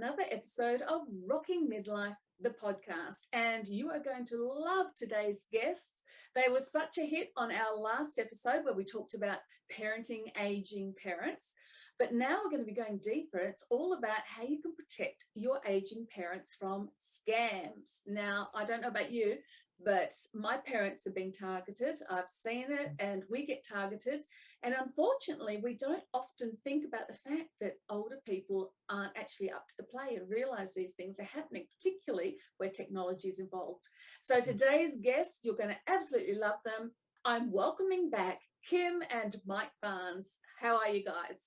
another episode of Rocking Midlife, the podcast. And you are going to love today's guests. They were such a hit on our last episode where we talked about parenting aging parents. But now we're going to be going deeper. It's all about how you can protect your aging parents from scams. Now, I don't know about you, but my parents have been targeted. I've seen it, and we get targeted. And unfortunately, we don't often think about the fact that older people aren't actually up to the play and realize these things are happening, particularly where technology is involved. So today's guests, you're going to absolutely love them. I'm welcoming back Kim and Mike Barnes. How are you guys?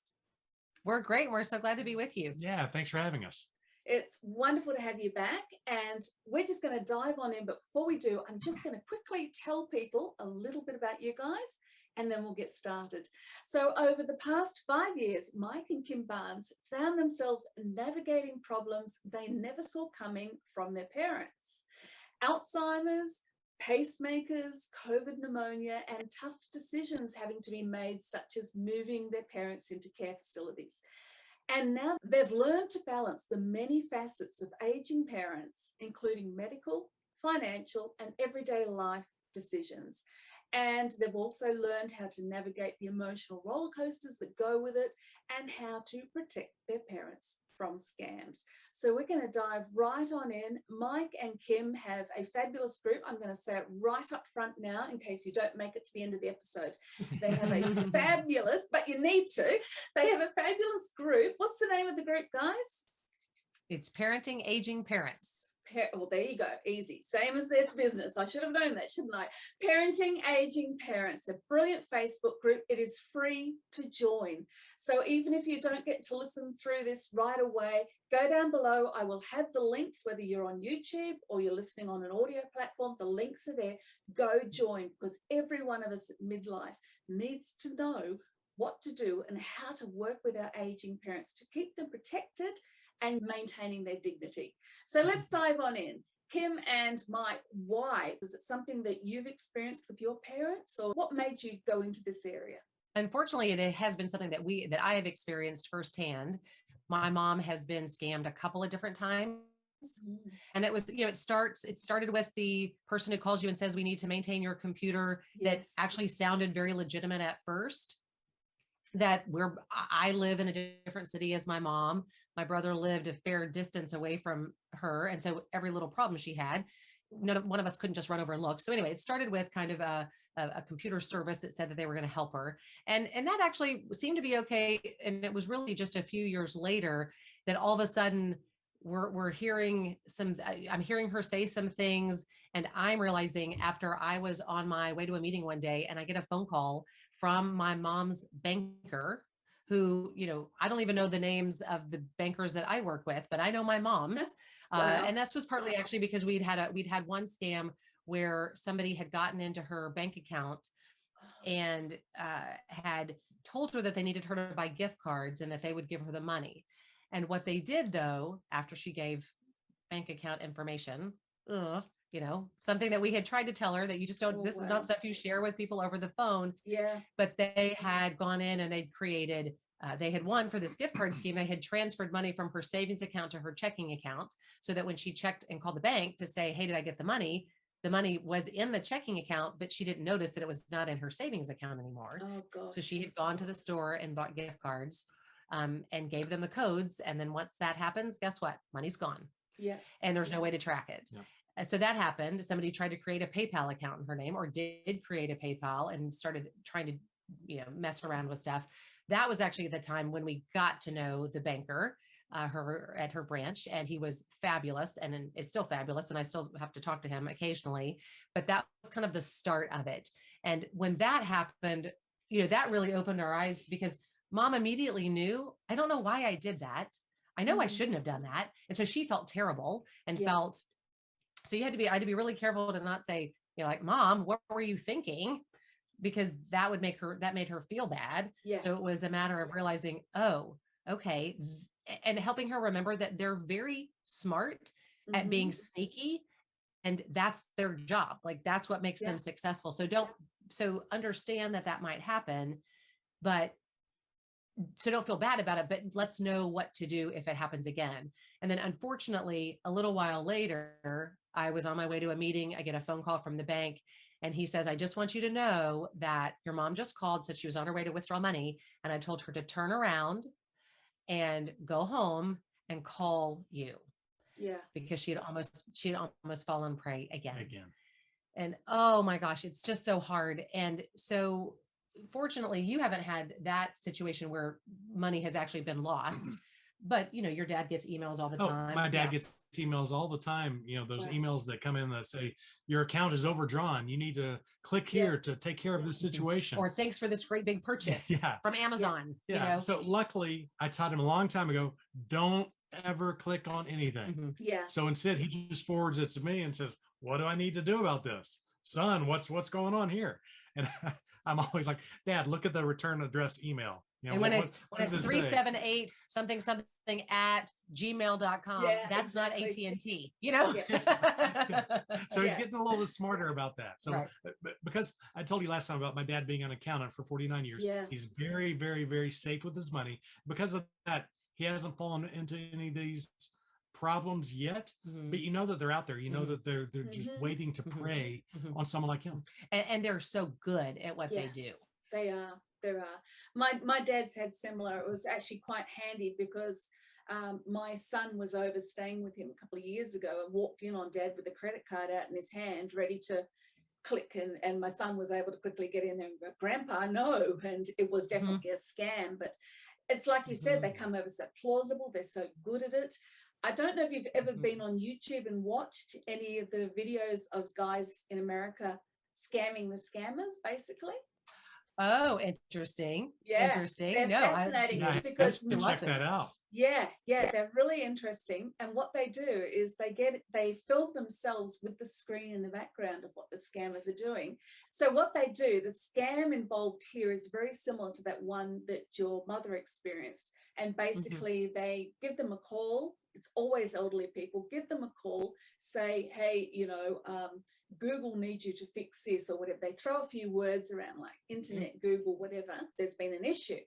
We're great. We're so glad to be with you. Yeah, thanks for having us. It's wonderful to have you back, and we're just going to dive on in. But before we do, I'm just going to quickly tell people a little bit about you guys, and then we'll get started. So over the past 5 years, Mike and Kim Barnes found themselves navigating problems they never saw coming from their parents. Alzheimer's, pacemakers, COVID pneumonia, and tough decisions having to be made, such as moving their parents into care facilities. And now they've learned to balance the many facets of aging parents, including medical, financial, and everyday life decisions. And they've also learned how to navigate the emotional roller coasters that go with it and how to protect their parents from scams. So we're going to dive right on in. Mike and Kim have a fabulous group. I'm going to say it right up front now in case you don't make it to the end of the episode. They have a fabulous, but you need to, they have a fabulous group. What's the name of the group, guys? It's Parenting Aging Parents. Well, there you go. Easy. Same as their business. I should have known that, shouldn't I? Parenting Aging Parents, a brilliant Facebook group. It is free to join. So even if you don't get to listen through this right away, go down below. I will have the links, whether you're on YouTube or you're listening on an audio platform, the links are there. Go join, because every one of us at midlife needs to know what to do and how to work with our aging parents to keep them protected and maintaining their dignity. So let's dive on in. Kim and Mike, why? Is it something that you've experienced with your parents, or what made you go into this area? Unfortunately, it has been something that I have experienced firsthand. My mom has been scammed a couple of different times. And it was, it started with the person who calls you and says, we need to maintain your computer. That actually sounded very legitimate at first. I live in a different city as my mom. My brother lived a fair distance away from her. And so every little problem she had, one of us couldn't just run over and look. So anyway, it started with kind of a computer service that said that they were going to help her. And that actually seemed to be okay. And it was really just a few years later that all of a sudden I'm hearing her say some things, and I'm realizing after I was on my way to a meeting one day and I get a phone call from my mom's banker, who, I don't even know the names of the bankers that I work with, but I know my mom's. Wow. And this was partly actually because we'd had one scam where somebody had gotten into her bank account and had told her that they needed her to buy gift cards and that they would give her the money. And what they did, though, after she gave bank account information, something that we had tried to tell her that you just don't, is not stuff you share with people over the phone. Yeah. But they had gone in and they'd created, they had won for this gift card scheme. They had transferred money from her savings account to her checking account, so that when she checked and called the bank to say, hey, did I get the money was in the checking account, but she didn't notice that it was not in her savings account anymore. Oh, God. So she had gone to the store and bought gift cards and gave them the codes. And then once that happens, guess what? Money's gone. Yeah. And there's no way to track it. Yeah. So that happened. Somebody tried to create a PayPal account in her name, or did create a PayPal, and started trying to, mess around with stuff. That was actually the time when we got to know the banker, at her branch, and he was fabulous and is still fabulous. And I still have to talk to him occasionally, but that was kind of the start of it. And when that happened, that really opened our eyes, because Mom immediately knew, I don't know why I did that. I know I shouldn't have done that. And so she felt terrible and so I had to be really careful to not say, like, Mom, what were you thinking? Because that made her feel bad. Yeah. So it was a matter of realizing, oh, okay. And helping her remember that they're very smart at being sneaky, and that's their job. Like, that's what makes them successful. So understand that might happen, but so don't feel bad about it, but let's know what to do if it happens again. And then unfortunately, a little while later, I was on my way to a meeting. I get a phone call from the bank and he says, I just want you to know that your mom just called, said she was on her way to withdraw money. And I told her to turn around and go home and call you. Yeah. Because she had almost fallen prey again. Again. And oh my gosh, it's just so hard. And so fortunately, you haven't had that situation where money has actually been lost. But you know, your dad gets emails all the time. My dad gets emails all the time. You know, those emails that come in that say your account is overdrawn. You need to click here to take care of this situation. Or thanks for this great big purchase from Amazon. Yeah. You know? So luckily, I taught him a long time ago, don't ever click on anything. Yeah. So instead, he just forwards it to me and says, what do I need to do about this? Son, what's going on here? And I'm always like, Dad, look at the return address email. You know, and when it's 378 something at gmail.com, that's not AT&T, you know? So he's getting a little bit smarter about that. So because I told you last time about my dad being an accountant for 49 years, he's very, very, very safe with his money. Because of that, he hasn't fallen into any of these problems yet, but you know that they're out there. You know that they're just waiting to prey on someone like him. And they're so good at what they do. They are. There are. My dad's had similar. It was actually quite handy because my son was overstaying with him a couple of years ago and walked in on Dad with a credit card out in his hand, ready to click, and my son was able to quickly get in there and go, Grandpa, no. And it was definitely a scam. But it's like you said, they come over so plausible. They're so good at it. I don't know if you've ever been on YouTube and watched any of the videos of guys in America scamming the scammers, basically. Oh, interesting. Yeah, interesting. They're fascinating because check that out. Yeah, they're really interesting. And what they do is they film themselves with the screen in the background of what the scammers are doing. So what they do, the scam involved here is very similar to that one that your mother experienced. And basically they give them a call. It's always elderly people. Give them a call, say, hey, Google needs you to fix this or whatever. They throw a few words around like internet, Google, whatever. There's been an issue.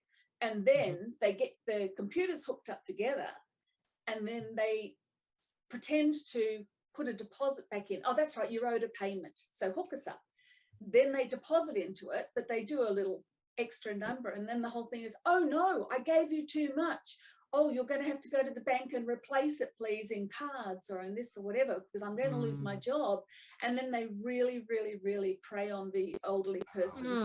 And then they get the computers hooked up together and then they pretend to put a deposit back in. Oh, that's right, you're owed a payment. So hook us up. Then they deposit into it, but they do a little extra number. And then the whole thing is, oh no, I gave you too much. Oh, you're going to have to go to the bank and replace it, please, in cards or in this or whatever, because I'm going to lose my job. And then they really, really, really prey on the elderly person's,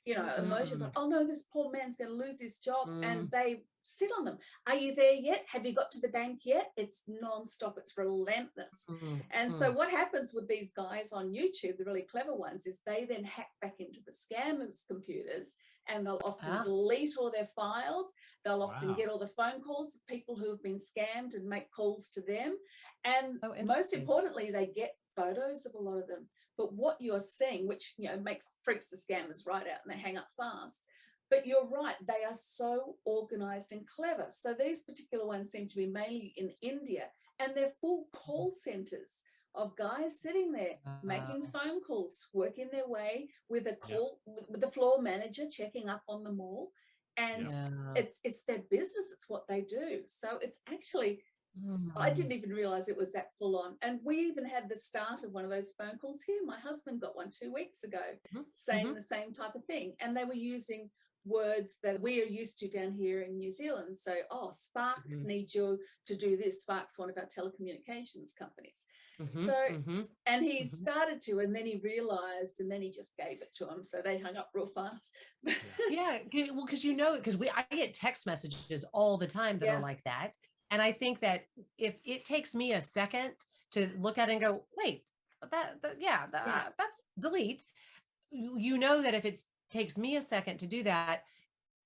emotions. Like, oh no, this poor man's going to lose his job. And they sit on them. Are you there yet? Have you got to the bank yet? It's nonstop. It's relentless. And so what happens with these guys on YouTube, the really clever ones, is they then hack back into the scammers' computers and they'll often delete all their files. They'll often get all the phone calls of people who have been scammed and make calls to them. And most importantly, they get photos of a lot of them. But what you're seeing, which freaks the scammers right out and they hang up fast. But you're right, they are so organized and clever. So these particular ones seem to be mainly in India, and they're full call centers of guys sitting there making phone calls, working their way with a call with the floor manager checking up on them all. And it's their business, it's what they do. So it's actually, I didn't even realize it was that full on. And we even had the start of one of those phone calls here. My husband got one 2 weeks ago saying the same type of thing. And they were using words that we are used to down here in New Zealand. So, Spark needs you to do this. Spark's one of our telecommunications companies. And he started to, and then he realized, and then he just gave it to him. So they hung up real fast. Well, because I get text messages all the time that are like that. And I think that if it takes me a second to look at it and go, wait, that's delete. You know that if it takes me a second to do that,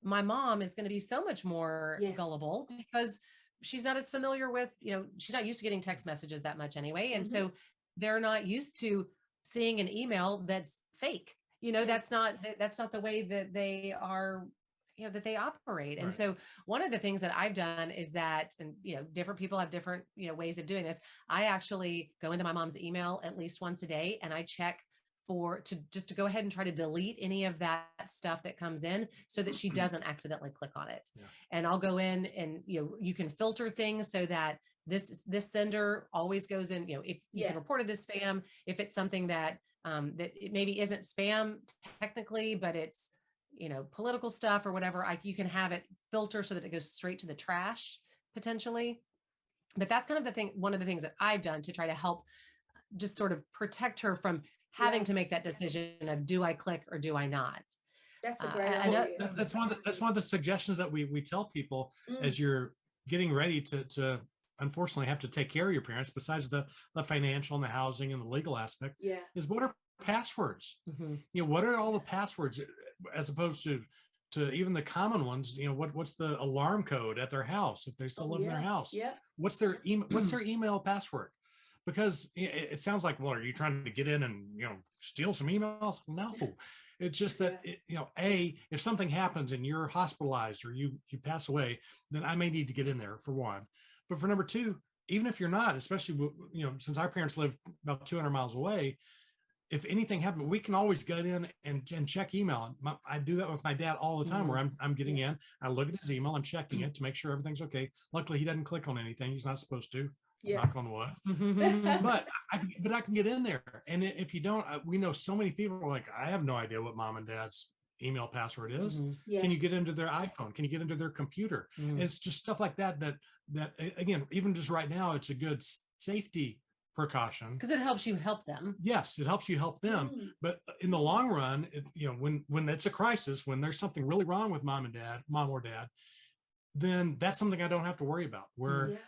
my mom is going to be so much more gullible because she's not as familiar with, she's not used to getting text messages that much anyway. And so they're not used to seeing an email that's fake. That's not the way that they are, that they operate. And so one of the things that I've done is that, and, different people have different, ways of doing this. I actually go into my mom's email at least once a day and I check to go ahead and try to delete any of that stuff that comes in so that she doesn't accidentally click on it. Yeah. And I'll go in and, you can filter things so that this sender always goes in, if you can report it as spam, if it's something that it maybe isn't spam technically, but it's, political stuff or whatever, you can have it filter so that it goes straight to the trash potentially. But that's kind of one of the things that I've done to try to help just sort of protect her from having to make that decision of, do I click or do I not? That's a great idea. That's one of the suggestions that we tell people as you're getting ready to unfortunately have to take care of your parents, besides the financial and the housing and the legal aspect, is what are passwords? What are all the passwords, as opposed to even the common ones? What's the alarm code at their house if they still live in their house? What's their email password? Because it sounds like, well, are you trying to get in and steal some emails? No, it's just that if something happens and you're hospitalized or you pass away, then I may need to get in there, for one. But for number two, even if you're not, especially since our parents live about 200 miles away, if anything happened, we can always get in and check email. I do that with my dad all the time, where I'm getting in, I look at his email, I'm checking it to make sure everything's okay. Luckily, he doesn't click on anything he's not supposed to. Knock on wood. but I can get in there. And if you don't, we know so many people are like, I have no idea what mom and dad's email password is. Can you get into their iPhone? Can you get into their computer? And it's just stuff like that again, even just right now, it's a good safety precaution, because it helps you help them. Yes, it helps you help them. But in the long run, when it's a crisis, when there's something really wrong with mom or dad, then that's something I don't have to worry about. Where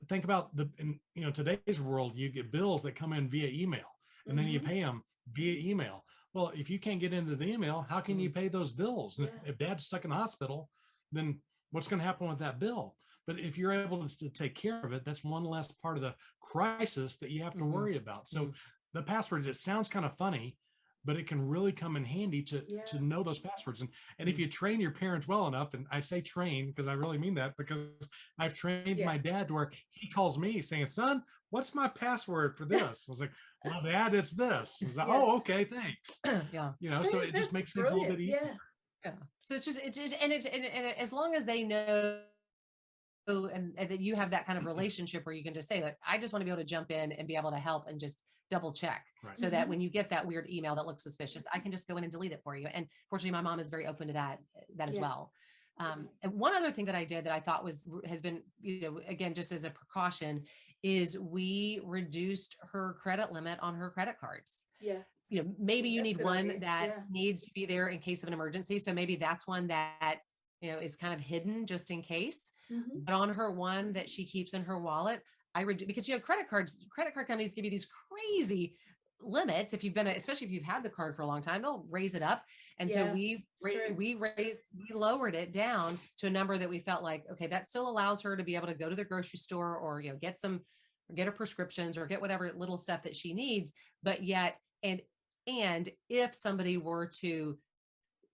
think about in today's world, you get bills that come in via email, and then you pay them via email. Well, if you can't get into the email, how can you pay those bills? And if dad's stuck in the hospital, then what's going to happen with that bill? But if you're able to take care of it, that's one less part of the crisis that you have to worry about. So the passwords, it sounds kind of funny, but it can really come in handy to know those passwords. And if you train your parents well enough, and I say train because I really mean that, because I've trained my dad to where he calls me saying, son, what's my password for this? I was like, well, Dad, it's this. I was like, oh, okay, thanks. So it just makes things a little bit easier. So it's just, and as long as they know, and that you have that kind of relationship where you can just say, like, I just want to be able to jump in and be able to help and just double check, so that when you get that weird email that looks suspicious, I can just go in and delete it for you. And fortunately, my mom is very open to that as well. And one other thing that I did that I thought has been, again, just as a precaution, is we reduced her credit limit on her credit cards. Maybe you need one that needs to be there in case of an emergency. So maybe that's one that is kind of hidden just in case. But on her one that she keeps in her wallet, because credit card companies give you these crazy limits. If you've been, especially if you've had the card for a long time, they'll raise it up. And so we lowered it down to a number that we felt like, okay, that still allows her to be able to go to the grocery store or, get her prescriptions or get whatever little stuff that she needs. But yet, and if somebody were to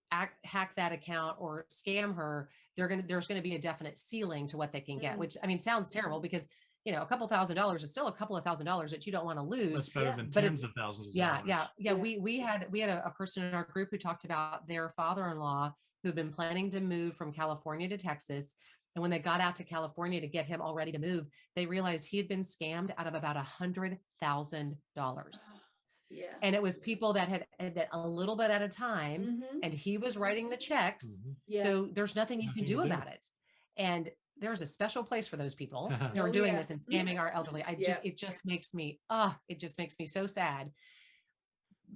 hack that account or scam her, there's going to be a definite ceiling to what they can get, which, I mean, sounds terrible, because a couple $1,000s is still a couple of $1,000s that you don't want to lose. That's better than tens of thousands of dollars. We had a person in our group who talked about their father-in-law who'd been planning to move from California to Texas. And when they got out to California to get him all ready to move, they realized he had been scammed out of about $100,000. And it was people that had that a little bit at a time, and he was writing the checks. So there's nothing you can do about it. And there's a special place for those people who are doing this and scamming our elderly. It just makes me so sad.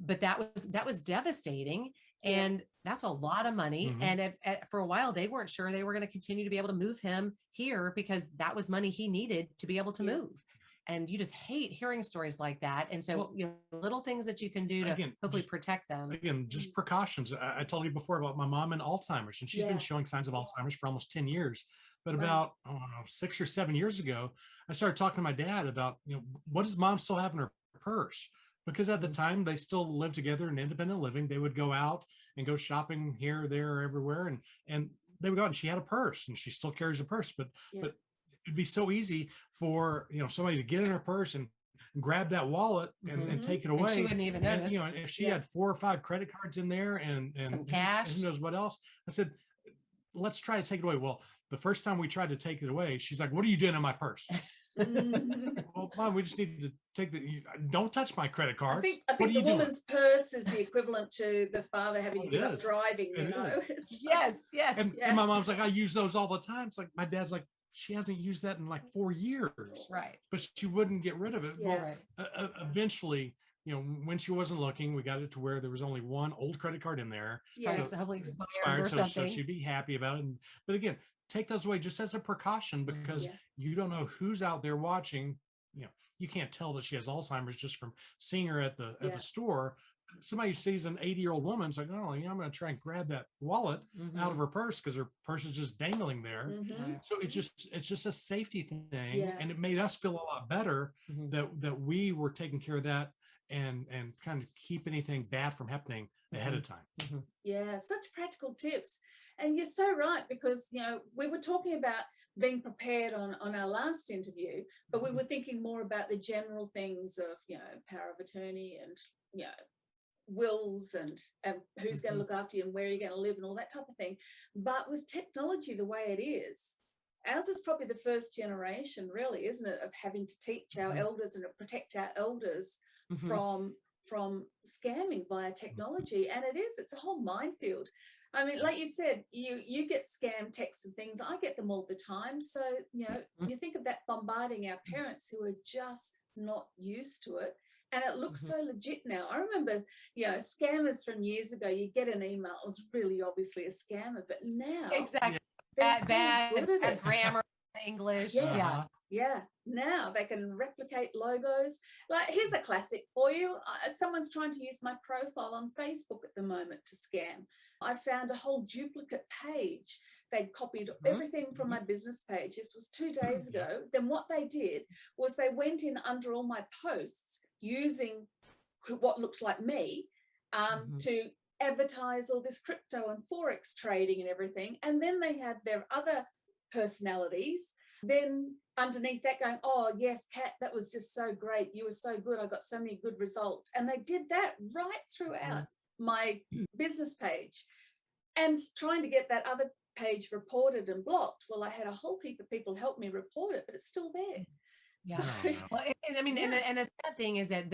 But that was devastating. And that's a lot of money. And for a while, they weren't sure they were going to continue to be able to move him here, because that was money he needed to be able to move. And you just hate hearing stories like that. And so, little things that you can do to hopefully protect them. Again, just precautions. I told you before about my mom and Alzheimer's, and she's been showing signs of Alzheimer's for almost 10 years. But about 6 or 7 years ago, I started talking to my dad about, what does mom still have in her purse? Because at the time they still lived together in independent living. They would go out and go shopping here, there, everywhere. And they would go out, and she had a purse, and she still carries a purse, but it'd be so easy for somebody to get in her purse and grab that wallet and take it away. And she wouldn't even notice. And, you know, if she had 4 or 5 credit cards in there and some cash, who knows what else, I said, let's try to take it away. Well, the first time we tried to take it away, she's like, what are you doing in my purse? Well, Mom, we just need to take don't touch my credit cards. I think the woman's purse is the equivalent to the father having to give up driving, you know. Yes. And my mom's like, I use those all the time. It's like, my dad's like, she hasn't used that in like 4 years. Right. But she wouldn't get rid of it. Yeah. Well, eventually, you know, when she wasn't looking, we got it to where there was only one old credit card in there. Yeah. So hopefully expired or something. So she'd be happy about it. But again, take those away just as a precaution, because you don't know who's out there watching. You know, you can't tell that she has Alzheimer's just from seeing her at the store. Somebody sees an 80-year-old woman's like, oh, you know, I'm going to try and grab that wallet out of her purse because her purse is just dangling there. So it's just a safety thing, and it made us feel a lot better that we were taking care of that and kind of keep anything bad from happening ahead of time. Yeah, such practical tips. And you're so right, because, you know, we were talking about being prepared on our last interview, but we were thinking more about the general things of, you know, power of attorney and, you know, wills and who's going to look after you and where you're going to live and all that type of thing. But with technology the way it is, ours is probably the first generation, really, isn't it, of having to teach our elders and to protect our elders from scamming via technology. And it's a whole minefield. I mean, like you said, you get scam texts and things. I get them all the time. So, you know, you think of that bombarding our parents who are just not used to it. And it looks so legit now. I remember, you know, scammers from years ago, you get an email, it was really obviously a scammer, but now bad grammar, English. Yeah. Now they can replicate logos. Like, here's a classic for you. Someone's trying to use my profile on Facebook at the moment to scam. I found a whole duplicate page. They'd copied everything from my business page. This was 2 days ago. Then what they did was they went in under all my posts using what looked like me to advertise all this crypto and forex trading and everything. And then they had their other personalities then underneath that going, oh yes, Kat, that was just so great, you were so good, I got so many good results. And they did that right throughout my business page, and trying to get that other page reported and blocked. Well, I had a whole heap of people help me report it, but it's still there. Yeah. So, well, and I mean, and the sad thing is that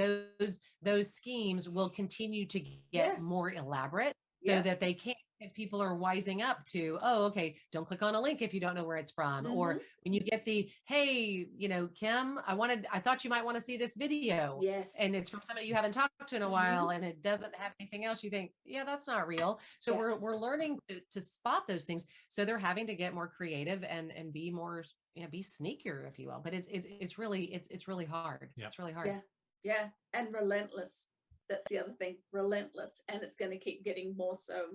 those schemes will continue to get more elaborate, so that they can't, because people are wising up to, oh, okay, don't click on a link if you don't know where it's from. Or when you get the, hey, you know, Kim, I thought you might want to see this video. Yes. And it's from somebody you haven't talked to in a while, and it doesn't have anything else. You think, yeah, that's not real. So we're learning to spot those things. So they're having to get more creative and be more, you know, be sneakier, if you will. But it's really hard. Yeah. It's really hard. Yeah. And relentless. That's the other thing, relentless, and it's going to keep getting more so.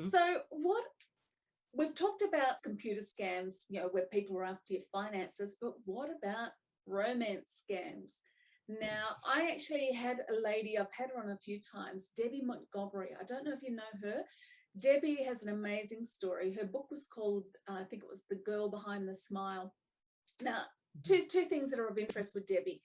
So what we've talked about, computer scams, you know, where people are after your finances, but what about romance scams? Now, I actually had a lady, I've had her on a few times, Debbie Montgomery. I don't know if you know her. Debbie has an amazing story. Her book was called, I think it was The Girl Behind the Smile. Now, two things that are of interest with Debbie.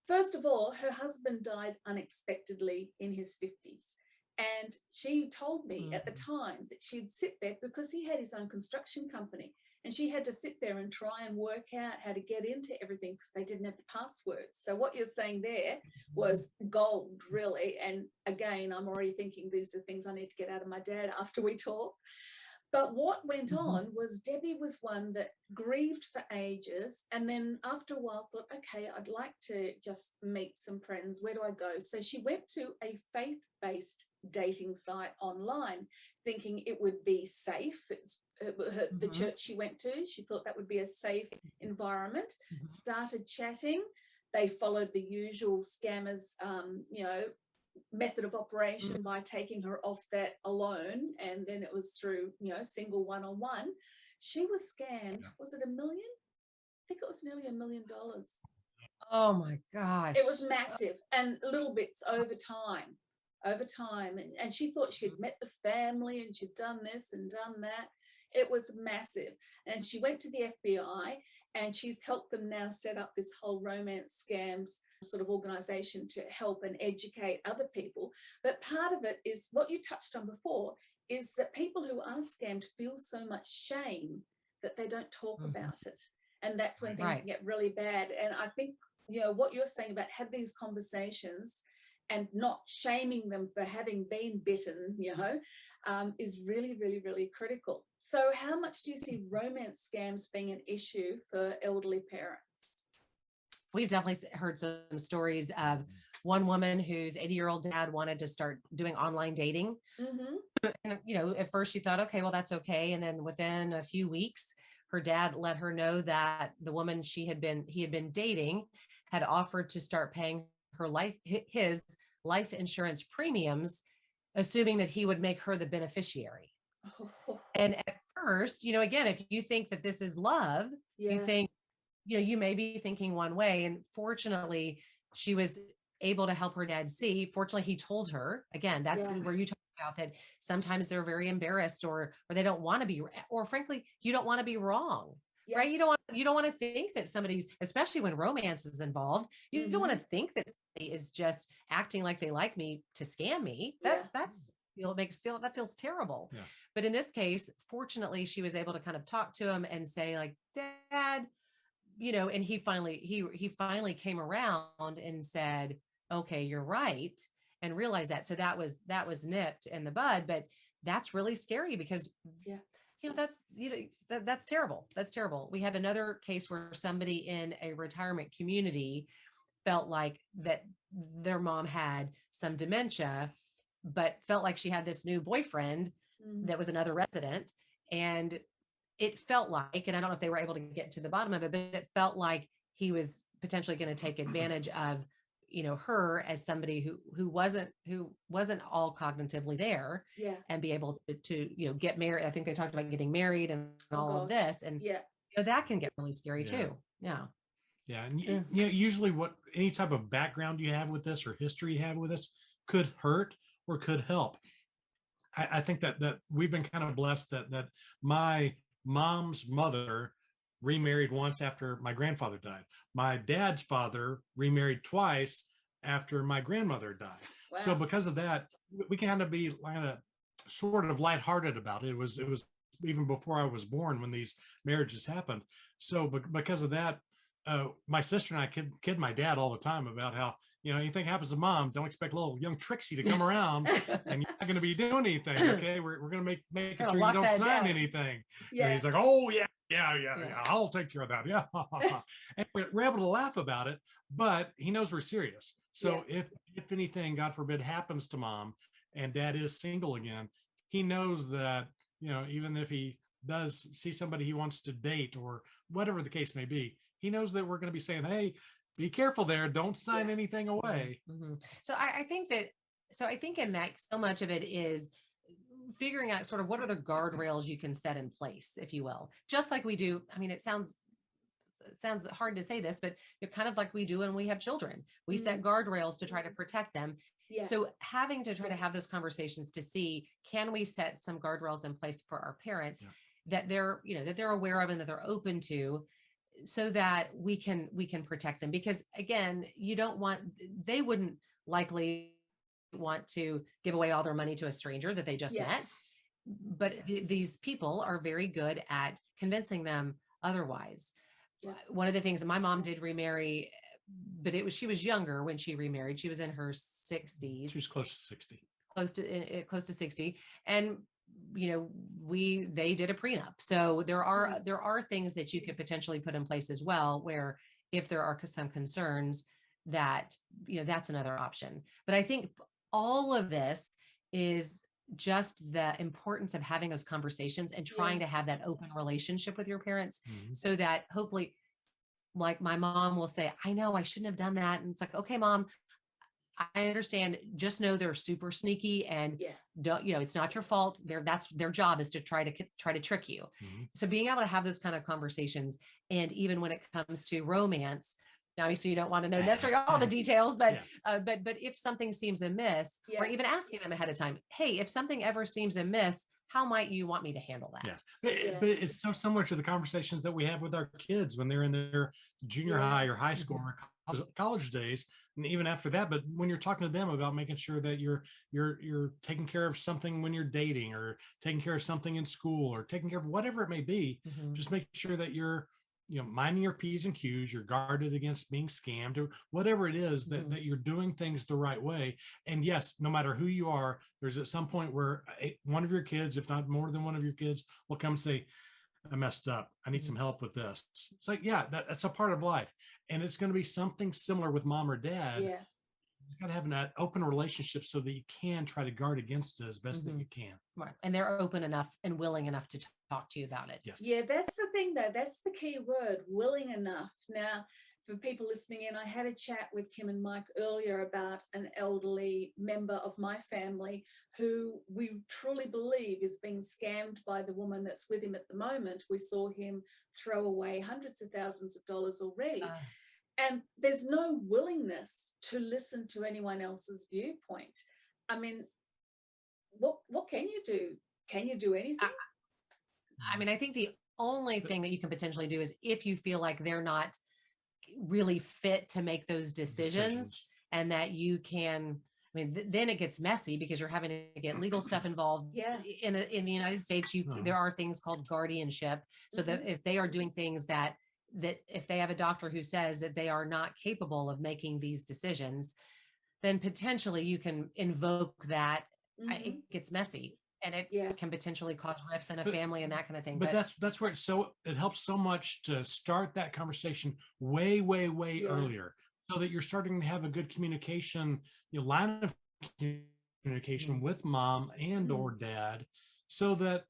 First of all, her husband died unexpectedly in his 50s. And she told me at the time that she'd sit there because he had his own construction company, and she had to sit there and try and work out how to get into everything because they didn't have the passwords. So what you're saying there was gold, really. And again, I'm already thinking these are things I need to get out of my dad after we talk. But what went on was Debbie was one that grieved for ages, and then after a while thought, okay, I'd like to just meet some friends. Where do I go? So she went to a faith-based dating site online, thinking it would be safe. It's the church she went to. She thought that would be a safe environment. Started chatting. They followed the usual scammers, you know, method of operation by taking her off that alone, and then it was through, you know, single one-on-one. She was scammed. Was it $1 million? I think it was nearly $1 million. Oh my gosh. It was massive, and little bits over time. And she thought she'd met the family and she'd done this and done that. It was massive. And she went to the FBI, and she's helped them now set up this whole romance scams sort of organization to help and educate other people. But part of it is what you touched on before, is that people who are scammed feel so much shame that they don't talk about it. And that's when things get really bad. And I think, what you're saying about have these conversations and not shaming them for having been bitten, is really, really, really critical. So how much do you see romance scams being an issue for elderly parents? We've definitely heard some stories of one woman whose 80-year-old dad wanted to start doing online dating. And, at first she thought, okay, well, that's okay. And then within a few weeks, her dad let her know that the woman he had been dating had offered to start paying his life insurance premiums, assuming that he would make her the beneficiary. And at first, again, if you think that this is love, you think, you may be thinking one way. And fortunately, she was able to help her dad see. Fortunately, he told her, again, that's where you talk about that sometimes they're very embarrassed or they don't want to be, or frankly, you don't want to be wrong. Right. You don't want to think that somebody's, especially when romance is involved, you don't want to think that somebody is just acting like they like me to scam me. That feels terrible. But in this case, fortunately, she was able to kind of talk to him and say, like, Dad, and he finally came around and said, okay, you're right. And realized that. So that was nipped in the bud, but that's really scary because that's terrible. That's terrible. We had another case where somebody in a retirement community felt like that their mom had some dementia, but felt like she had this new boyfriend that was another resident. And it felt like, and I don't know if they were able to get to the bottom of it, but it felt like he was potentially going to take advantage of, her as somebody who wasn't all cognitively there and be able to get married. I think they talked about getting married and all of this. And that can get really scary too. Yeah. And usually any type of background you have with this or history you have with this could hurt or could help. I think that we've been kind of blessed that my mom's mother remarried once after my grandfather died. My dad's father remarried twice after my grandmother died. Wow. So because of that, we kind of be sort of lighthearted about it. It was even before I was born when these marriages happened. So because of that, my sister and I kid my dad all the time about how, anything happens to mom, don't expect little young Trixie to come around and you're not going to be doing anything. Okay. We're going to make sure you don't sign anything. And he's like, oh yeah, I'll take care of that. Yeah. And we're able to laugh about it, but he knows we're serious. So if anything, God forbid, happens to mom and dad is single again, he knows that, even if he does see somebody he wants to date or whatever the case may be, he knows that we're going to be saying, hey, be careful there. Don't sign anything away. So I think in that so much of it is figuring out sort of what are the guardrails you can set in place, if you will, just like we do. I mean, it sounds hard to say this, but kind of like we do when we have children, we set guardrails to try to protect them. So having to try to have those conversations to see, can we set some guardrails in place for our parents that they're aware of and that they're open to, so that we can protect them. Because again, they wouldn't likely want to give away all their money to a stranger that they just met. But these people are very good at convincing them otherwise. One of the things, my mom did remarry, but she was younger when she remarried. She was in her 60s. She was close to 60. Close to 60. And they did a prenup. So there are things that you could potentially put in place as well, where if there are some concerns that, that's another option. But I think all of this is just the importance of having those conversations and trying to have that open relationship with your parents, so that hopefully, like my mom will say, I know I shouldn't have done that. And it's like, okay, mom, I understand. Just know they're super sneaky and don't, it's not your fault. That's their job, is to try to trick you. So being able to have those kind of conversations, and even when it comes to romance, obviously you don't want to know necessarily all the details, but if something seems amiss, or even asking them ahead of time, hey, if something ever seems amiss, how might you want me to handle that? Yes. But it's so similar to the conversations that we have with our kids when they're in their junior high or high school or college days, and even after that. But when you're talking to them about making sure that you're taking care of something when you're dating, or taking care of something in school, or taking care of whatever it may be, just make sure that you're minding your P's and Q's, you're guarded against being scammed, or whatever it is, that you're doing things the right way. And yes, no matter who you are, there's at some point where one of your kids, if not more than one of your kids, will come say, I messed up. I need some help with this. It's like, yeah, that's a part of life. And it's going to be something similar with mom or dad. Yeah. You've got to have an open relationship so that you can try to guard against it as best that you can. Right. And they're open enough and willing enough to talk to you about it. Yes. Yeah, that's the thing though. That's the key word, willing enough. Now, for people listening in, I had a chat with Kim and Mike earlier about an elderly member of my family who we truly believe is being scammed by the woman that's with him at the moment. We saw him throw away hundreds of thousands of dollars already. And there's no willingness to listen to anyone else's viewpoint. I mean, what can you do? Can you do anything? I mean, I think the only thing that you can potentially do is if you feel like they're not really fit to make those decisions. And that you can, I mean, then it gets messy because you're having to get legal stuff involved. Yeah. In the United States, there are things called guardianship. So that if they are doing things that if they have a doctor who says that they are not capable of making these decisions, then potentially you can invoke that. It gets messy, and it can potentially cause rifts in a family and that kind of thing. But that's where it helps so much to start that conversation way earlier, so that you're starting to have a good communication, line of communication with mom and or dad, so that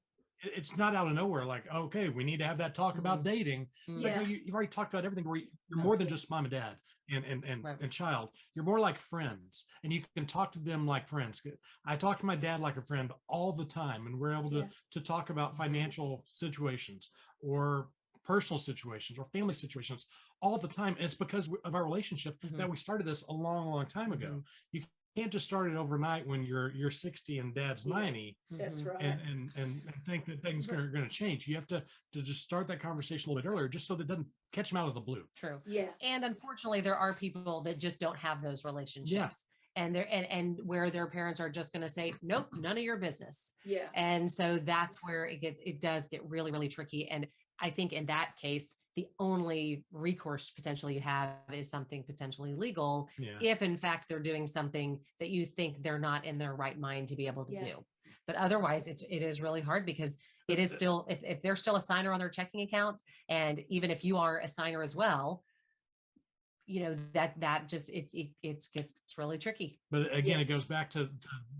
it's not out of nowhere, like, okay, we need to have that talk about dating. It's like, no, you've already talked about everything, where you're more than just mom and dad and child. You're more like friends, and you can talk to them like friends. I talk to my dad like a friend all the time, and we're able to talk about financial situations or personal situations or family situations all the time. And it's because of our relationship that we started this a long time ago. You can't just start it overnight when you're 60 and dad's 90. That's right. And think that things are going to change. You have to just start that conversation a little bit earlier, just so that it doesn't catch them out of the blue. True. Yeah. And unfortunately, there are people that just don't have those relationships. Yeah. And and where their parents are just going to say, nope, none of your business. Yeah. And so that's where it does get really tricky. And I think in that case, the only recourse potentially you have is something potentially legal, if in fact they're doing something that you think they're not in their right mind to be able to do. But otherwise, it is really hard, because it is still, if they're still a signer on their checking account, and even if you are a signer as well, that just it gets really tricky. But again, it goes back to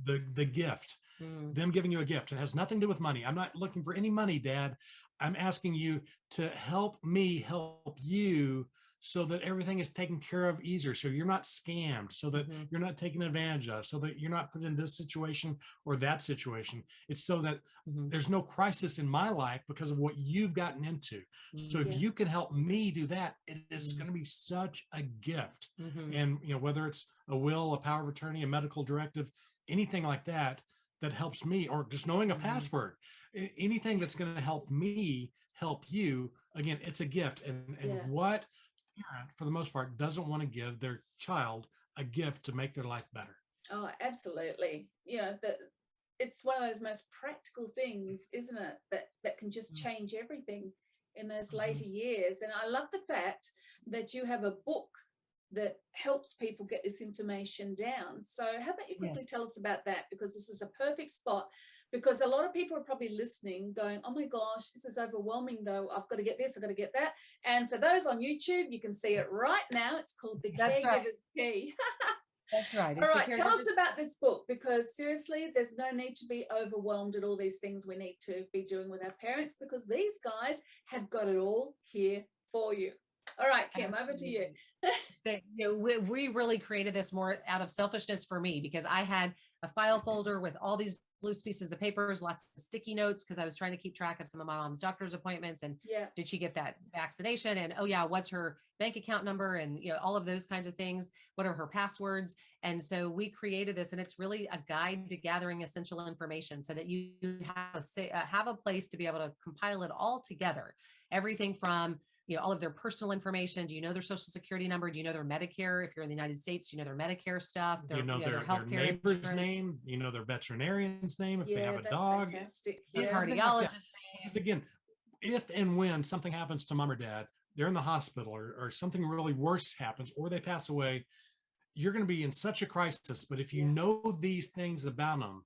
the gift. Them giving you a gift. It has nothing to do with money. I'm not looking for any money, Dad. I'm asking you to help me help you, so that everything is taken care of easier, so you're not scammed, so that you're not taken advantage of, so that you're not put in this situation or that situation. It's so that there's no crisis in my life because of what you've gotten into. So if you can help me do that, it is going to be such a gift. And whether it's a will, a power of attorney, a medical directive, anything like that helps me, or just knowing a password, anything that's going to help me help you, again, it's a gift. And what parent, for the most part, doesn't want to give their child a gift to make their life better? Oh, absolutely. It's one of those most practical things, isn't it, that can just change everything in those later years. And I love the fact that you have a book that helps people get this information down. So how about you quickly tell us about that, because this is a perfect spot, because a lot of people are probably listening going, oh my gosh, this is overwhelming though. I've got to get this, I've got to get that. And for those on YouTube, you can see it right now. It's called The Caregiver's Key. That's right. All right, tell us about this book, because seriously, there's no need to be overwhelmed at all these things we need to be doing with our parents, because these guys have got it all here for you. All right, Kim, over to you. We really created this more out of selfishness for me, because I had a file folder with all these loose pieces of papers, lots of sticky notes, because I was trying to keep track of some of my mom's doctor's appointments and did she get that vaccination? And oh yeah, what's her bank account number? And all of those kinds of things. What are her passwords? And so we created this, and it's really a guide to gathering essential information so that you have a place to be able to compile it all together. Everything from all of their personal information. Do you know their social security number? Do you know their Medicare? If you're in the United States, do you know their Medicare stuff? Their, their healthcare neighbor's insurance name, their veterinarian's name, if they have a dog, fantastic. The cardiologist. Because again, if and when something happens to mom or dad, they're in the hospital or something really worse happens, or they pass away, you're going to be in such a crisis. But if you know these things about them,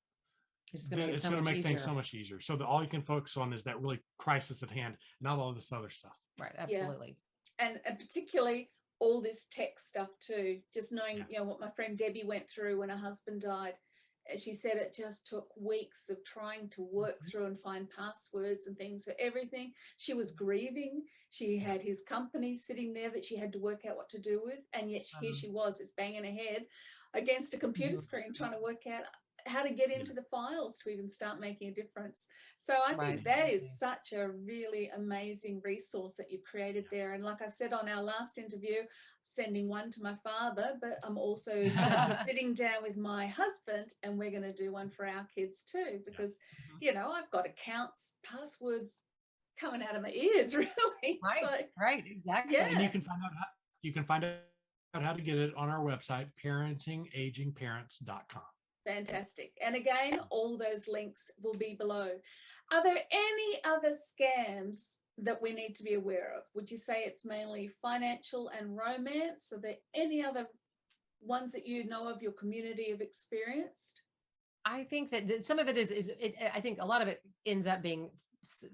it's going to make things so much easier. So that all you can focus on is that really crisis at hand, not all this other stuff. Right. Absolutely. And particularly all this tech stuff too, just knowing, what my friend Debbie went through when her husband died. She said it just took weeks of trying to work through and find passwords and things for everything. She was grieving. She had his company sitting there that she had to work out what to do with. And yet here she was, just banging her head against a computer screen, trying to work out how to get into the files to even start making a difference. So I think that is such a really amazing resource that you've created there. And like I said on our last interview, sending one to my father, but I'm also sitting down with my husband, and we're going to do one for our kids too, because I've got accounts, passwords coming out of my ears, really. Right, so, right, exactly. And you can find out how to get it on our website, parentingagingparents.com. Fantastic. And again, all those links will be below. Are there any other scams that we need to be aware of? Would you say it's mainly financial and romance? Are there any other ones that you know of, your community have experienced? I think that some of it I think a lot of it ends up being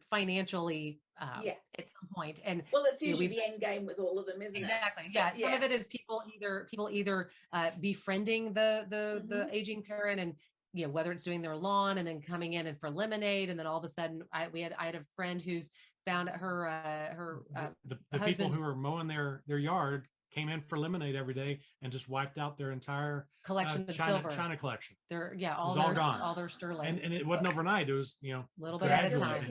financially at some point. And well, it's usually the end game with all of them, isn't it? Exactly. Yeah. Some of it is people either befriending the aging parent, and whether it's doing their lawn and then coming in and for lemonade, and then all of a sudden I had a friend who's found the people who are mowing their yard came in for lemonade every day and just wiped out their entire collection of silver. China collection. All gone. All their sterling. And it wasn't overnight. It was, a little bit at a time.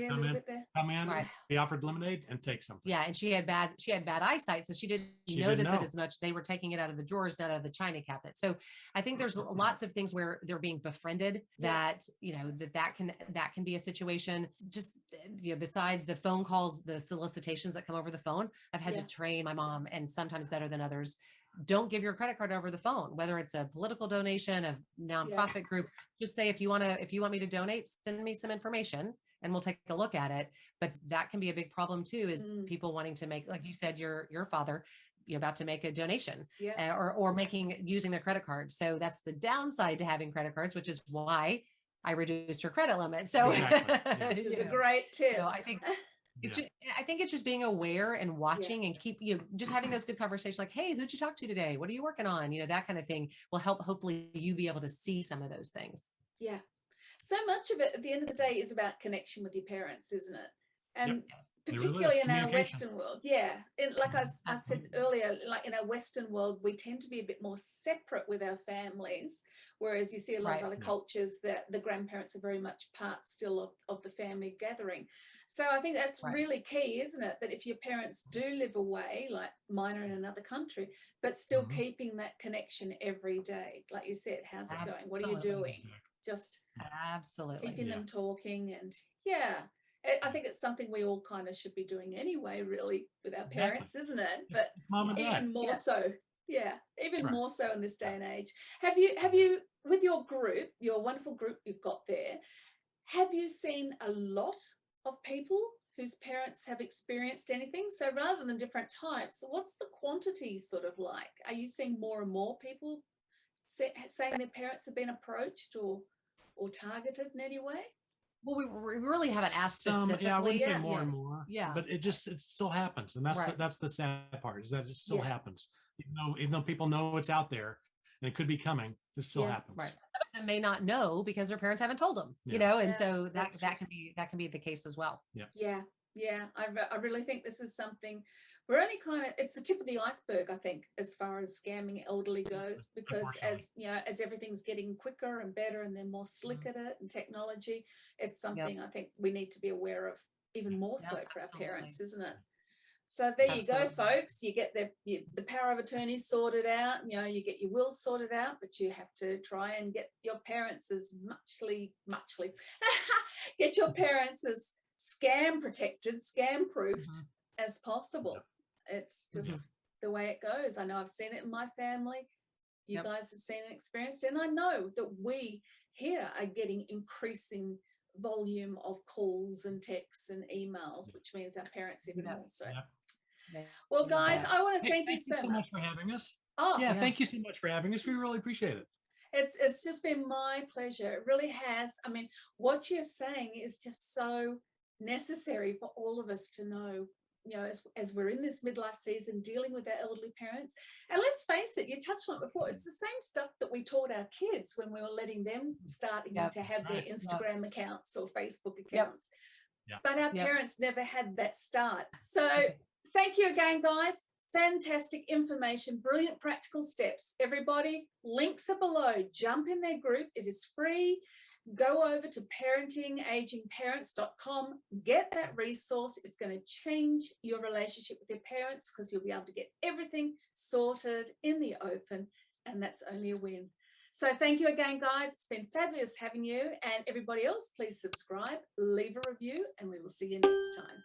Come in, be offered lemonade and take something. Yeah. And she had bad eyesight, so she didn't notice it as much. They were taking it out of the drawers, not out of the china cabinet. So I think there's lots of things where they're being befriended that can be a situation. Just, besides the phone calls, the solicitations that come over the phone, I've had to train my mom, and sometimes better than others, don't give your credit card over the phone, whether it's a political donation, a nonprofit group. Just say, if you want me to donate, send me some information and we'll take a look at it. But that can be a big problem too, is people wanting to make, like you said, your father, about to make a donation or using their credit card. So that's the downside to having credit cards, which is why I reduced her credit limit. So which is a great tip. So I think I think it's just being aware and watching and keep just having those good conversations, like, hey, who'd you talk to today? What are you working on? That kind of thing will help. Hopefully you be able to see some of those things. Yeah. So much of it at the end of the day is about connection with your parents, isn't it? And particularly in our Western world. And like I said earlier, like in our Western world, we tend to be a bit more separate with our families, whereas you see a lot of other cultures that the grandparents are very much part still of the family gathering. So I think that's really key, isn't it? That if your parents do live away, like mine are in another country, but still keeping that connection every day. Like you said, how's it going? What are you doing? Just keeping them talking. And I think it's something we all kind of should be doing anyway, really, with our parents, isn't it? But even more so. Yeah, even more so in this day and age. Have you, with your group, your wonderful group you've got there, have you seen a lot of people whose parents have experienced anything? So rather than different types, what's the quantity sort of like? Are you seeing more and more people saying their parents have been approached or targeted in any way? Well, we really haven't asked specifically. I wouldn't say more and more. Yeah, but it still happens, and that's the sad part, is that it still happens. Even though people know it's out there and it could be coming, this still happens. Right. Some of them may not know because their parents haven't told them. And so that can be the case as well. I really think this is something we're only kind of, it's the tip of the iceberg, I think, as far as scamming elderly goes, because as you know, as everything's getting quicker and better and they're more slick at it and technology, it's something I think we need to be aware of even more so for our parents, isn't it? So there you go, folks. You get the power of attorney sorted out, you know, you get your will sorted out, but you have to try and get your parents as muchly get your parents as scam protected, scam proofed as possible. It's just the way it goes. I know I've seen it in my family. You guys have seen and experienced it. And I know that we here are getting increasing volume of calls and texts and emails, which means our parents even more so. Well, guys, I want to thank you so much for having us. Oh, thank you so much for having us. We really appreciate it. It's just been my pleasure. It really has. I mean, what you're saying is just so necessary for all of us to know, you know, as we're in this midlife season dealing with our elderly parents. And let's face it, you touched on it before, it's the same stuff that we taught our kids when we were letting them starting to have their Instagram accounts or Facebook accounts. But our parents never had that start. So thank you again, guys. Fantastic information, brilliant practical steps. Everybody, links are below. Jump in their group. It is free. Go over to parentingagingparents.com. Get that resource. It's going to change your relationship with your parents because you'll be able to get everything sorted in the open, and that's only a win. So thank you again, guys. It's been fabulous having you. And everybody else, please subscribe, leave a review, and we will see you next time.